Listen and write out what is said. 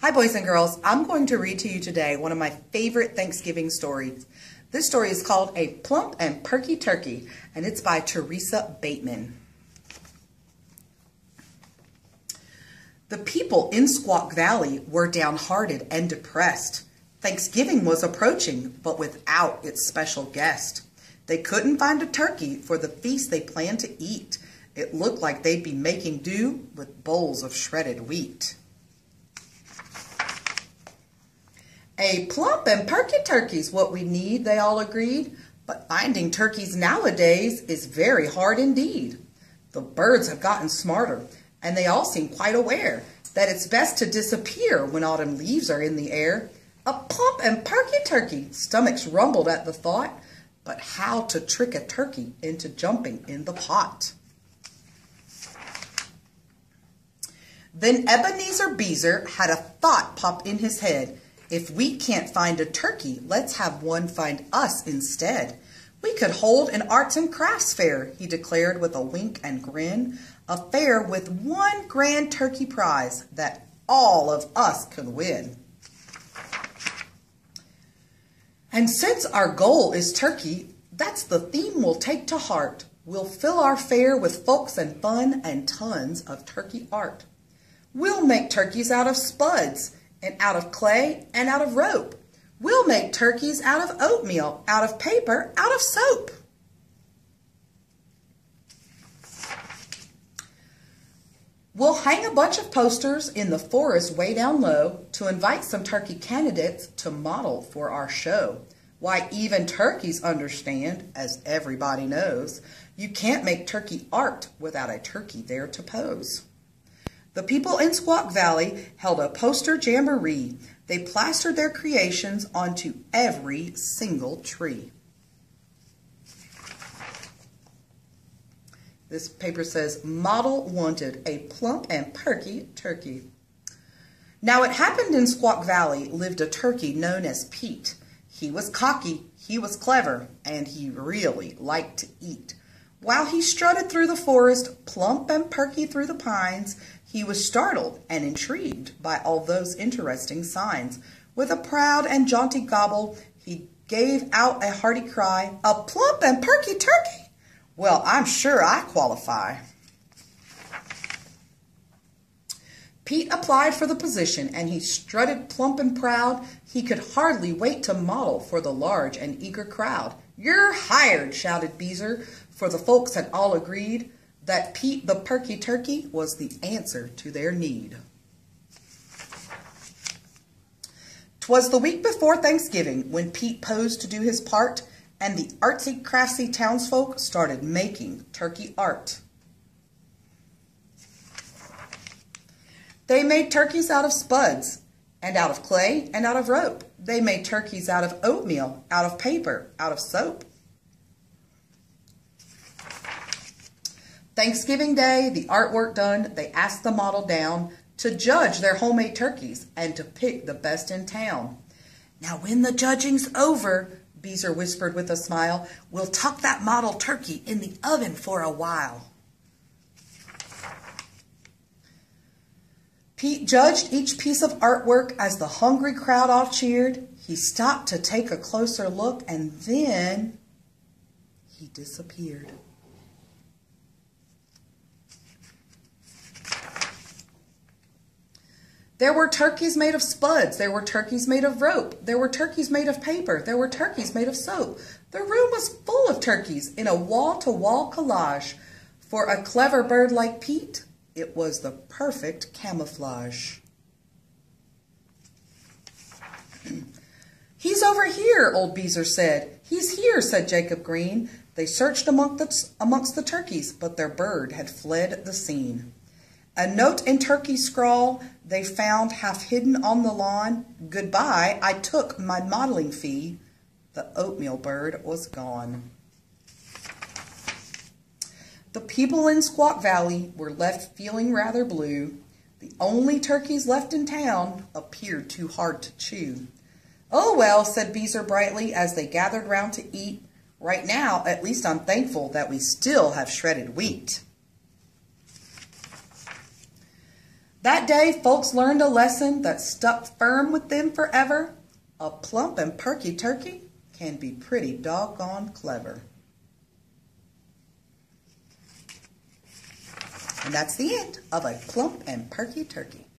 Hi boys and girls, I'm going to read to you today one of my favorite Thanksgiving stories. This story is called A Plump and Perky Turkey, and it's by Teresa Bateman. The people in Squaw Valley were downhearted and depressed. Thanksgiving was approaching, but without its special guest. They couldn't find a turkey for the feast they planned to eat. It looked like they'd be making do with bowls of shredded wheat. A plump and perky turkey's what we need, they all agreed. But finding turkeys nowadays is very hard indeed. The birds have gotten smarter, and they all seem quite aware that it's best to disappear when autumn leaves are in the air. A plump and perky turkey, stomachs rumbled at the thought, but how to trick a turkey into jumping in the pot? Then Ebenezer had a thought pop in his head. If we can't find a turkey, let's have one find us instead. We could hold an arts and crafts fair, he declared with a wink and grin. A fair with one grand turkey prize that all of us could win. And since our goal is turkey, that's the theme we'll take to heart. We'll fill our fair with folks and fun and tons of turkey art. We'll make turkeys out of spuds, and out of clay, and out of rope. We'll make turkeys out of oatmeal, out of paper, out of soap. We'll hang a bunch of posters in the forest way down low to invite some turkey candidates to model for our show. Why, even turkeys understand, as everybody knows, you can't make turkey art without a turkey there to pose. The people in Squaw Valley held a poster jamboree. They plastered their creations onto every single tree. This paper says, model wanted, a plump and perky turkey. Now it happened in Squaw Valley lived a turkey known as Pete. He was cocky, he was clever, and he really liked to eat. While he strutted through the forest, plump and perky through the pines, he was startled and intrigued by all those interesting signs. With a proud and jaunty gobble, he gave out a hearty cry, a plump and perky turkey! Well, I'm sure I qualify. Pete applied for the position, and he strutted plump and proud. He could hardly wait to model for the large and eager crowd. You're hired, shouted Beezer, for the folks had all agreed that Pete the Perky Turkey was the answer to their need. 'Twas the week before Thanksgiving when Pete posed to do his part, and the artsy-craftsy townsfolk started making turkey art. They made turkeys out of spuds, and out of clay, and out of rope. They made turkeys out of oatmeal, out of paper, out of soap. Thanksgiving Day, the artwork done, they asked the model down to judge their homemade turkeys and to pick the best in town. Now when the judging's over, Beezer whispered with a smile, we'll tuck that model turkey in the oven for a while. Pete judged each piece of artwork as the hungry crowd all cheered. He stopped to take a closer look, and then he disappeared. There were turkeys made of spuds. There were turkeys made of rope. There were turkeys made of paper. There were turkeys made of soap. The room was full of turkeys in a wall-to-wall collage. For a clever bird like Pete, it was the perfect camouflage. He's over here, old Beezer said. He's here, said Jacob Green. They searched amongst the turkeys, but their bird had fled the scene. A note in turkey scrawl they found half hidden on the lawn. Goodbye, I took my modeling fee. The oatmeal bird was gone. The people in Squaw Valley were left feeling rather blue. The only turkeys left in town appeared too hard to chew. Oh well, said Beezer brightly as they gathered round to eat. Right now, at least I'm thankful that we still have shredded wheat. That day, folks learned a lesson that stuck firm with them forever. A plump and perky turkey can be pretty doggone clever. And that's the end of A Plump and Perky Turkey.